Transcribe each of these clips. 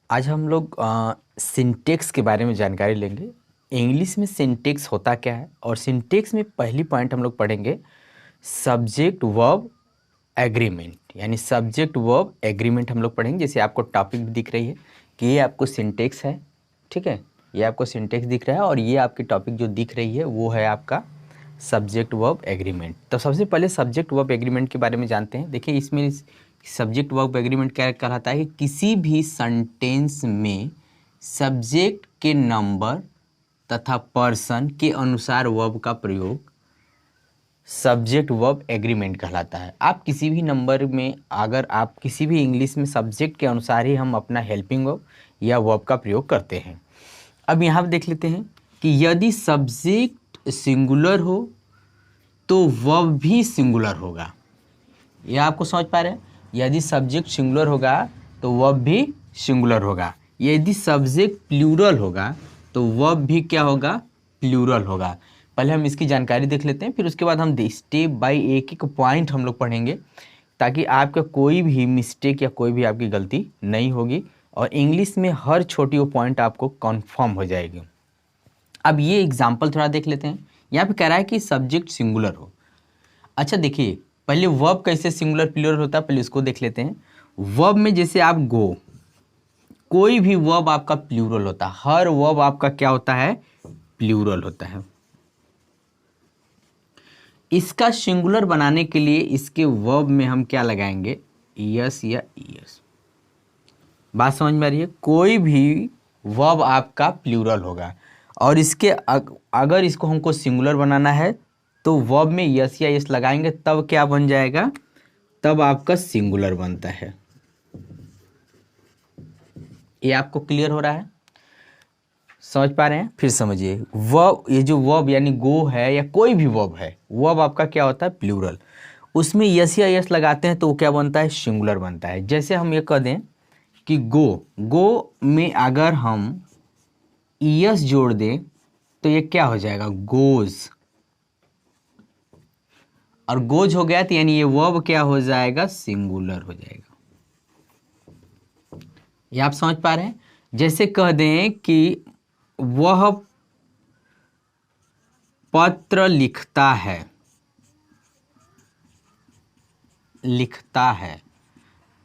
आज हम लोग सिंटेक्स के बारे में जानकारी लेंगे। इंग्लिश में सिंटेक्स होता क्या है और सिंटेक्स में पहली पॉइंट हम लोग पढ़ेंगे सब्जेक्ट वर्ब एग्रीमेंट, यानी सब्जेक्ट वर्ब एग्रीमेंट हम लोग पढ़ेंगे। जैसे आपको टॉपिक भी दिख रही है कि ये आपको सिंटेक्स है, ठीक है, ये आपको सिंटेक्स दिख रहा है और ये आपकी टॉपिक जो दिख रही है वो है आपका सब्जेक्ट वर्ब एग्रीमेंट। तो सबसे पहले सब्जेक्ट वर्ब एग्रीमेंट के बारे में जानते हैं। देखिए इसमें सब्जेक्ट वर्ब एग्रीमेंट क्या कहलाता है कि किसी भी सेंटेंस में सब्जेक्ट के नंबर तथा पर्सन के अनुसार वर्ब का प्रयोग सब्जेक्ट वर्ब एग्रीमेंट कहलाता है। आप किसी भी नंबर में अगर आप किसी भी इंग्लिश में सब्जेक्ट के अनुसार ही हम अपना हेल्पिंग वर्ब या वर्ब का प्रयोग करते हैं। अब यहाँ पे देख लेते हैं कि यदि सब्जेक्ट सिंगुलर हो तो वर्ब भी सिंगुलर होगा। यह आपको समझ पा रहे हैं? यदि सब्जेक्ट सिंगुलर होगा तो वर्ब भी सिंगुलर होगा। यदि सब्जेक्ट प्लूरल होगा तो वर्ब भी क्या होगा? प्लूरल होगा। पहले हम इसकी जानकारी देख लेते हैं, फिर उसके बाद हम स्टेप बाय एक एक पॉइंट हम लोग पढ़ेंगे ताकि आपका कोई भी मिस्टेक या कोई भी आपकी गलती नहीं होगी और इंग्लिश में हर छोटी वो पॉइंट आपको कन्फर्म हो जाएगी। अब ये एग्जाम्पल थोड़ा देख लेते हैं। यहाँ पे कह रहा है कि सब्जेक्ट सिंगुलर हो। अच्छा देखिए, पहले वर्ब कैसे सिंगुलर प्लूरल होता है पहले उसको देख लेते हैं। वर्ब में जैसे आप गो, कोई भी वर्ब आपका प्लूरल होता है, हर वर्ब आपका क्या होता है? प्लूरल होता है। इसका सिंगुलर बनाने के लिए इसके वर्ब में हम क्या लगाएंगे? यस या ईएस। बात समझ में आ रही है? कोई भी वर्ब आपका प्लूरल होगा और इसके अगर इसको हमको सिंगुलर बनाना है तो वर्ब में यस या यस लगाएंगे, तब क्या बन जाएगा? तब आपका सिंगुलर बनता है। ये आपको क्लियर हो रहा है? समझ पा रहे हैं? फिर समझिए, वर्ब, ये जो वर्ब यानी गो है या कोई भी वर्ब है, वर्ब आपका क्या होता है? प्लूरल। उसमें यस या यस लगाते हैं तो वो क्या बनता है? सिंगुलर बनता है। जैसे हम ये कह दें कि गो में अगर हम ईएस जोड़ दें तो ये क्या हो जाएगा? गोज। और गोज हो गया तो यानी ये वर्ब क्या हो जाएगा? सिंगुलर हो जाएगा। ये आप समझ पा रहे हैं? जैसे कह दें कि वह पत्र लिखता है,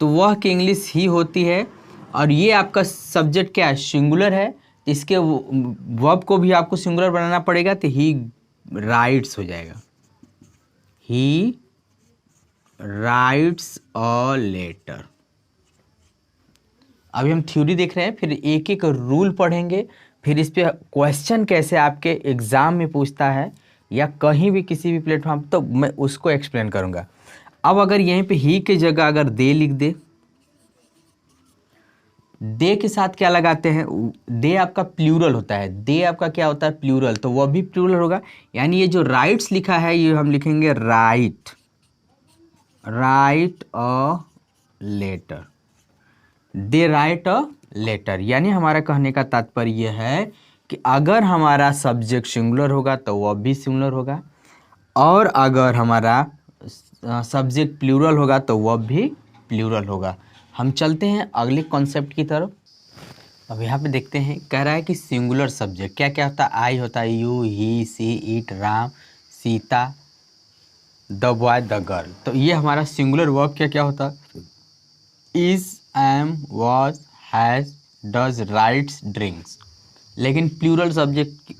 तो वह की इंग्लिश ही होती है और ये आपका सब्जेक्ट क्या है? सिंगुलर है। इसके वर्ब को भी आपको सिंगुलर बनाना पड़ेगा तो ही राइट्स हो जाएगा। He writes a letter. अभी हम थ्योरी देख रहे हैं, फिर एक एक रूल पढ़ेंगे, फिर इस पे क्वेश्चन कैसे आपके एग्जाम में पूछता है या कहीं भी किसी भी प्लेटफॉर्म, तो मैं उसको एक्सप्लेन करूंगा। अब अगर यहीं पे ही की जगह अगर दे लिख दे के साथ क्या लगाते हैं? दे आपका प्लूरल होता है, दे आपका क्या होता है? प्लूरल, तो वह भी प्लूरल होगा। यानी ये जो राइट्स लिखा है ये हम लिखेंगे write a letter. They write a letter. यानी हमारा कहने का तात्पर्य यह है कि अगर हमारा सब्जेक्ट सिंगुलर होगा तो वह भी सिंगुलर होगा और अगर हमारा सब्जेक्ट प्लूरल होगा तो वह भी प्लूरल होगा। हम चलते हैं अगले कॉन्सेप्ट की तरफ। अब यहाँ पे देखते हैं, कह रहा है कि सिंगुलर सब्जेक्ट क्या क्या होता है? आई होता है, you, he, she, it, Ram, Sita, the boy, the girl. तो ये हमारा सिंगुलर वर्ब क्या क्या होता है? Is, am, was, has, does, writes, drinks. लेकिन प्लूरल सब्जेक्ट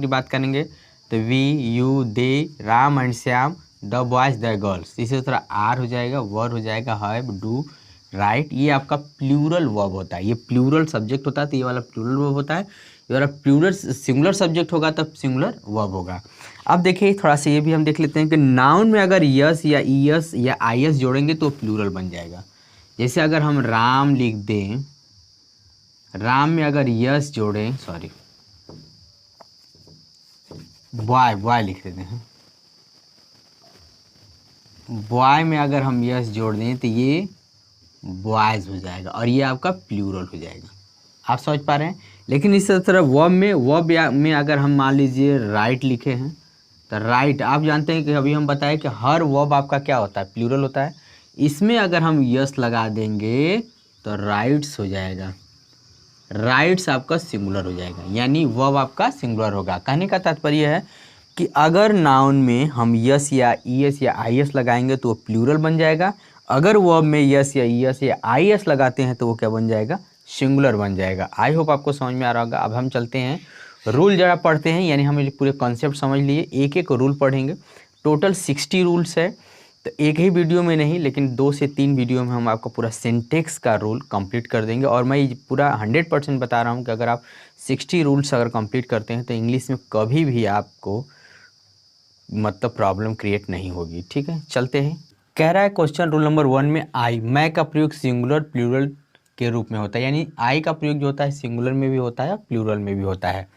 की बात करेंगे तो we, you, they, Ram and Shyam, the boys, the girls. इसी तरह आर हो जाएगा, वर हो जाएगा, हैव, डू, राइट। ये आपका प्लूरल वर्ब होता है। ये प्लूरल सब्जेक्ट होता है तो ये वाला प्लूरल वर्ब होता है। ये वाला प्लूरल सिंगुलर सब्जेक्ट होगा तब सिंगुलर वर्ब होगा। अब देखिए थोड़ा सा ये भी हम देख लेते हैं कि नाउन में अगर यस या ईएस या आईएस जोड़ेंगे तो प्लूरल बन जाएगा। जैसे अगर हम राम लिख दें, राम में अगर यस जोड़ें, सॉरी बॉय लिख देते हैं, बॉय में अगर हम यस जोड़ दें तो ये बॉयज हो जाएगा और ये आपका प्लूरल हो जाएगा। आप समझ पा रहे हैं? लेकिन इस तरह वर्ब में अगर हम मान लीजिए राइट लिखे हैं तो राइट, आप जानते हैं कि अभी हम बताएं कि हर वर्ब आपका क्या होता है? प्लूरल होता है। इसमें अगर हम यस लगा देंगे तो राइट्स हो जाएगा, राइट्स आपका सिंगुलर हो जाएगा, यानी वर्ब आपका सिंगुलर होगा। कहने का तात्पर्य है कि अगर नाउन में हम यस या ईएस या आईएस लगाएंगे तो वो प्लूरल बन जाएगा, अगर वर्ब में यस या ईएस या आईएस लगाते हैं तो वो क्या बन जाएगा, सिंगुलर बन जाएगा। आई होप आपको समझ में आ रहा होगा। अब हम चलते हैं रूल जरा पढ़ते हैं, यानी हमें पूरे कॉन्सेप्ट समझ लिए, एक एक रूल पढ़ेंगे। टोटल 60 रूल्स है, तो एक ही वीडियो में नहीं लेकिन 2 से 3 वीडियो में हम आपको पूरा सिंटेक्स का रूल कंप्लीट कर देंगे। और मैं ये पूरा 100% बता रहा हूँ कि अगर आप 60 रूल्स अगर कंप्लीट करते हैं तो इंग्लिश में कभी भी आपको मतलब प्रॉब्लम क्रिएट नहीं होगी। ठीक है, चलते हैं। कह रहा है क्वेश्चन रूल नंबर 1 में आई, मैं का प्रयोग सिंगुलर प्लूरल के रूप में होता है, यानी आई का प्रयोग जो होता है सिंगुलर में भी होता है प्लूरल में भी होता है।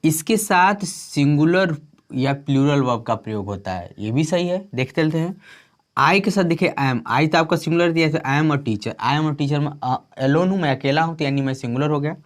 इसके साथ सिंगुलर या प्लूरल वर्ब का प्रयोग होता है, ये भी सही है। देखते चलते हैं। आई के साथ देखिए आई एम, आई तो आपका सिंगुलर दिया है, I am a teacher, I am a teacher में एलोन हूँ, मैं अकेला हूँ, तो यानी मैं सिंगुलर हो गया।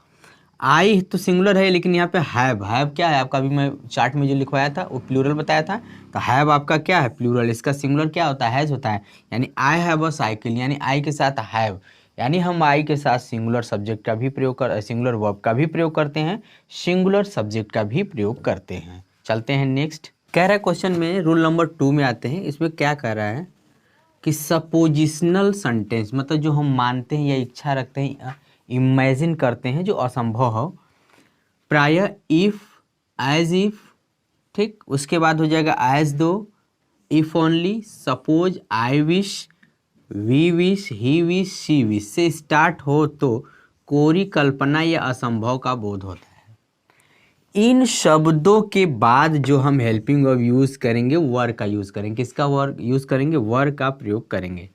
आई तो सिंगुलर है लेकिन यहाँ पे हैव, हैव क्या है आपका, अभी मैं चार्ट में जो लिखवाया था वो प्लूरल बताया था, तो हैव आपका क्या है, प्लूरल। इसका सिंगुलर क्या होता है, हैज होता है, यानी आई हैव अ साइकिल, यानी आई के साथ हैव, यानी हम आई के साथ सिंगुलर सब्जेक्ट का भी प्रयोग कर, सिंगुलर वर्ब का भी प्रयोग करते हैं, सिंगुलर सब्जेक्ट का भी प्रयोग करते हैं। चलते हैं नेक्स्ट। कह रहा है क्वेश्चन में रूल नंबर 2 में आते हैं। इसमें क्या कह रहा है कि सपोजिशनल सेंटेंस, मतलब जो हम मानते हैं या इच्छा रखते हैं, इमेजिन करते हैं जो असंभव हो, प्रायः इफ, एज इफ, ठीक, उसके बाद हो जाएगा as though, if only, suppose, I wish, we wish, he wish, she wish से स्टार्ट हो तो कोरी कल्पना या असंभव का बोध होता है। इन शब्दों के बाद जो हम हेल्पिंग वर्ब यूज करेंगे वर का यूज करेंगे। किसका वर यूज करेंगे, वर का प्रयोग करेंगे।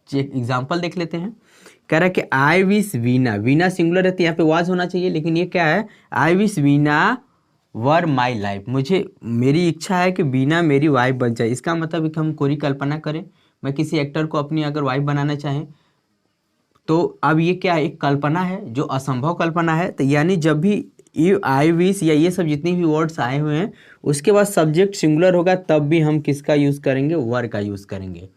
एग्जाम्पल देख लेते हैं। कह रहा है कि I wish Veena, Veena singular रहती है, यहाँ पे वाज होना चाहिए, लेकिन ये क्या है, I wish Veena were my life, मुझे मेरी इच्छा है कि वीना मेरी वाइफ बन जाए। इसका मतलब कि हम कोई कल्पना करें, मैं किसी एक्टर को अपनी अगर वाइफ बनाना चाहें तो अब ये क्या है, एक कल्पना है जो असंभव कल्पना है। तो यानी जब भी आई विश या ये सब जितनी भी वर्ड्स आए हुए हैं उसके बाद सब्जेक्ट सिंगुलर होगा तब भी हम किसका यूज़ करेंगे, वर का यूज़ करेंगे।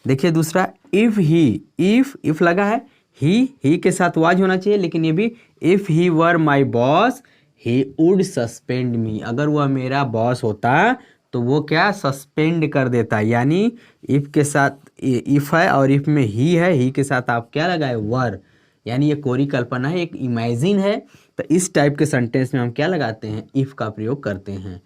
देखिए दूसरा, इफ़ ही, इफ लगा है, ही के साथ वाज होना चाहिए, लेकिन ये भी if he were my boss he would suspend me, अगर वह मेरा बॉस होता तो वो क्या सस्पेंड कर देता, यानी इफ़ के साथ इफ़ है और इफ़ में ही के साथ आप क्या लगाए, वर, यानी ये कोरी कल्पना है, एक इमेजिन है। तो इस टाइप के सेंटेंस में हम क्या लगाते हैं, इफ़ का प्रयोग करते हैं।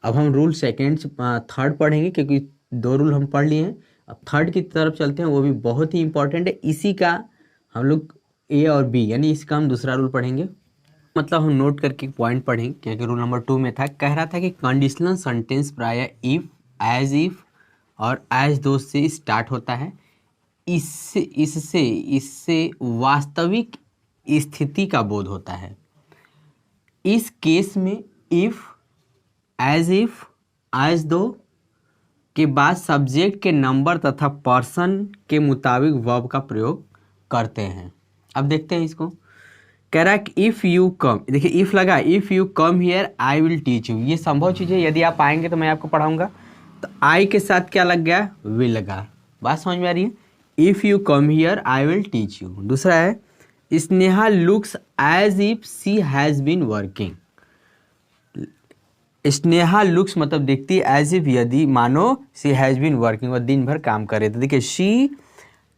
अब हम रूल थर्ड पढ़ेंगे क्योंकि 2 रूल हम पढ़ लिए हैं। अब थर्ड की तरफ चलते हैं, वो भी बहुत ही इंपॉर्टेंट है। इसी का हम लोग ए और बी, यानी इसका हम दूसरा रूल पढ़ेंगे, मतलब हम नोट करके पॉइंट पढ़ेंगे क्योंकि रूल नंबर 2 में था। कह रहा था कि कंडीशनल सेंटेंस प्रायः इफ और एज दो से स्टार्ट होता है। इससे वास्तविक स्थिति का बोध होता है। इस केस में इफ, एज दो के बाद सब्जेक्ट के नंबर तथा पर्सन के मुताबिक वर्ब का प्रयोग करते हैं। अब देखते हैं इसको। कह रहा है कि इफ़ यू कम, देखिए इफ़ लगा, if you come here I will teach you, ये संभव चीज़ है, यदि आप आएंगे तो मैं आपको पढ़ाऊंगा। तो आई के साथ क्या लग गया, विल लगा। बात समझ में आ रही है, if you come here I will teach you. दूसरा है, Sneha looks as if she has been working, Sneha looks मतलब दिखती है, एज इफ यदि मानो शी हैज़ बीन वर्किंग, वह दिन भर काम करे। तो देखिए शी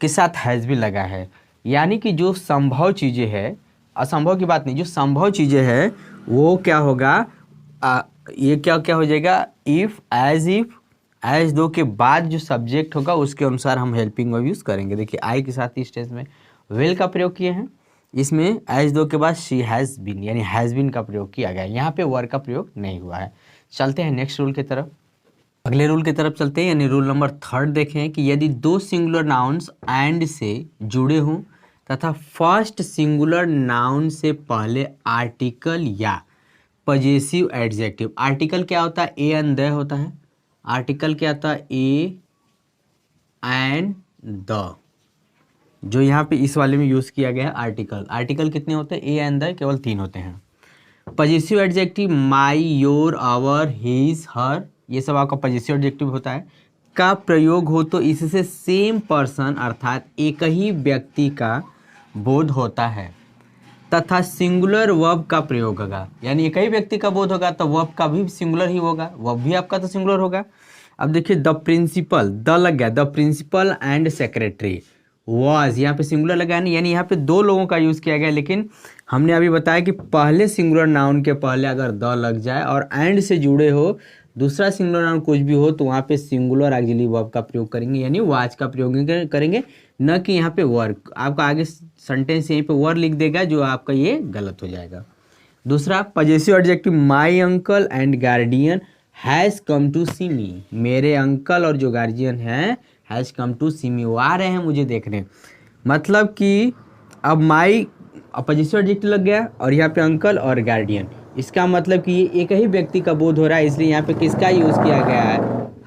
के साथ हैज़ भी लगा है, यानी कि जो संभव चीज़ें हैं, असंभव की बात नहीं, जो संभव चीज़ें हैं वो क्या होगा, ये क्या हो जाएगा, इफ़, एज दो के बाद जो सब्जेक्ट होगा उसके अनुसार हम हेल्पिंग वर्ब यूज़ करेंगे। देखिए आई के साथ इस स्टेज में विल का प्रयोग किए हैं, इसमें एज दो के बाद शी हैज़ बीन यानी हैज़ बीन का प्रयोग किया गया है, यहाँ पे वर का प्रयोग नहीं हुआ है। चलते हैं नेक्स्ट रूल की तरफ, अगले रूल की तरफ चलते हैं, यानी रूल नंबर 3 देखें कि यदि 2 सिंगुलर नाउन्स एंड से जुड़े हों तथा फर्स्ट सिंगुलर नाउन से पहले आर्टिकल या पजेसिव एडजेक्टिव, आर्टिकल क्या होता है, ए एंड द होता है, आर्टिकल क्या होता है, ए एंड द, जो यहाँ पे इस वाले में यूज़ किया गया है आर्टिकल कितने होते हैं, ए एंड द केवल 3 होते हैं। Possessive adjective my, your, our, his, her, ये सब आपका पजेसिव एडजेक्टिव होता है, का प्रयोग हो तो इससे सेम पर्सन अर्थात एक ही व्यक्ति का बोध होता है तथा सिंगुलर वर्ब का प्रयोग होगा, यानी एक ही व्यक्ति का बोध होगा तो वर्ब का भी सिंगुलर ही होगा, वर्ब भी आपका तो सिंगुलर होगा। अब देखिए द प्रिंसिपल, द लग गया, the principal and secretary was, यहाँ पे सिंगुलर लगा नहीं, यानी यहाँ पे दो लोगों का यूज़ किया गया, लेकिन हमने अभी बताया कि पहले सिंगुलर नाउन के पहले अगर द लग जाए और एंड से जुड़े हो दूसरा सिंगुलर नाउन कुछ भी हो तो वहाँ पे सिंगुलर ऑक्सिलरी वर्ब का प्रयोग करेंगे, यानी वाज का प्रयोग करेंगे, न कि यहाँ पे वर्क। आपका आगे सेंटेंस यहीं पे वर्ड लिख देगा जो आपका ये गलत हो जाएगा। दूसरा possessive adjective, my uncle and guardian has come to see me, मेरे अंकल और जो गार्जियन हैं हैज़ कम टू सी मी, वो आ रहे हैं मुझे देखने। मतलब कि अब माई पजेसिव एडजेक्टिव लग गया और यहाँ पे अंकल और गार्डियन, इसका मतलब कि ये एक ही व्यक्ति का बोध हो रहा है, इसलिए यहाँ पे किसका यूज़ किया गया है,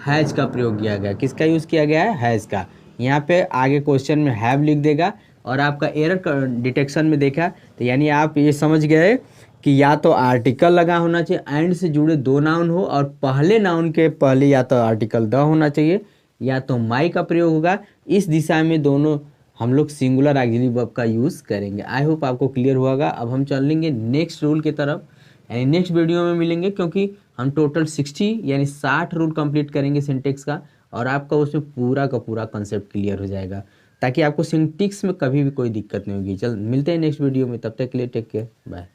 हैज़ का प्रयोग किया गया। किसका यूज़ किया गया है, हैज़ का। यहाँ पे आगे क्वेश्चन में हैव लिख देगा और आपका एरर डिटेक्शन में देखा तो यानी आप ये समझ गए कि या तो आर्टिकल लगा होना चाहिए, एंड से जुड़े दो नाउन हो और पहले नाउन के पहले या तो आर्टिकल द होना चाहिए या तो माई का प्रयोग होगा। इस दिशा में दोनों हम लोग सिंगुलर ऑक्सिलरी वर्ब का यूज़ करेंगे। आई होप आपको क्लियर होगा। अब हम चलेंगे नेक्स्ट रूल की तरफ, यानी नेक्स्ट वीडियो में मिलेंगे, क्योंकि हम टोटल 60 यानी 60 रूल कंप्लीट करेंगे सिंटेक्स का और आपका उसमें पूरा का पूरा कंसेप्ट क्लियर हो जाएगा, ताकि आपको सिंटेक्स में कभी भी कोई दिक्कत नहीं होगी। चल मिलते हैं नेक्स्ट वीडियो में, तब तक के लिए टेक केयर, बाय।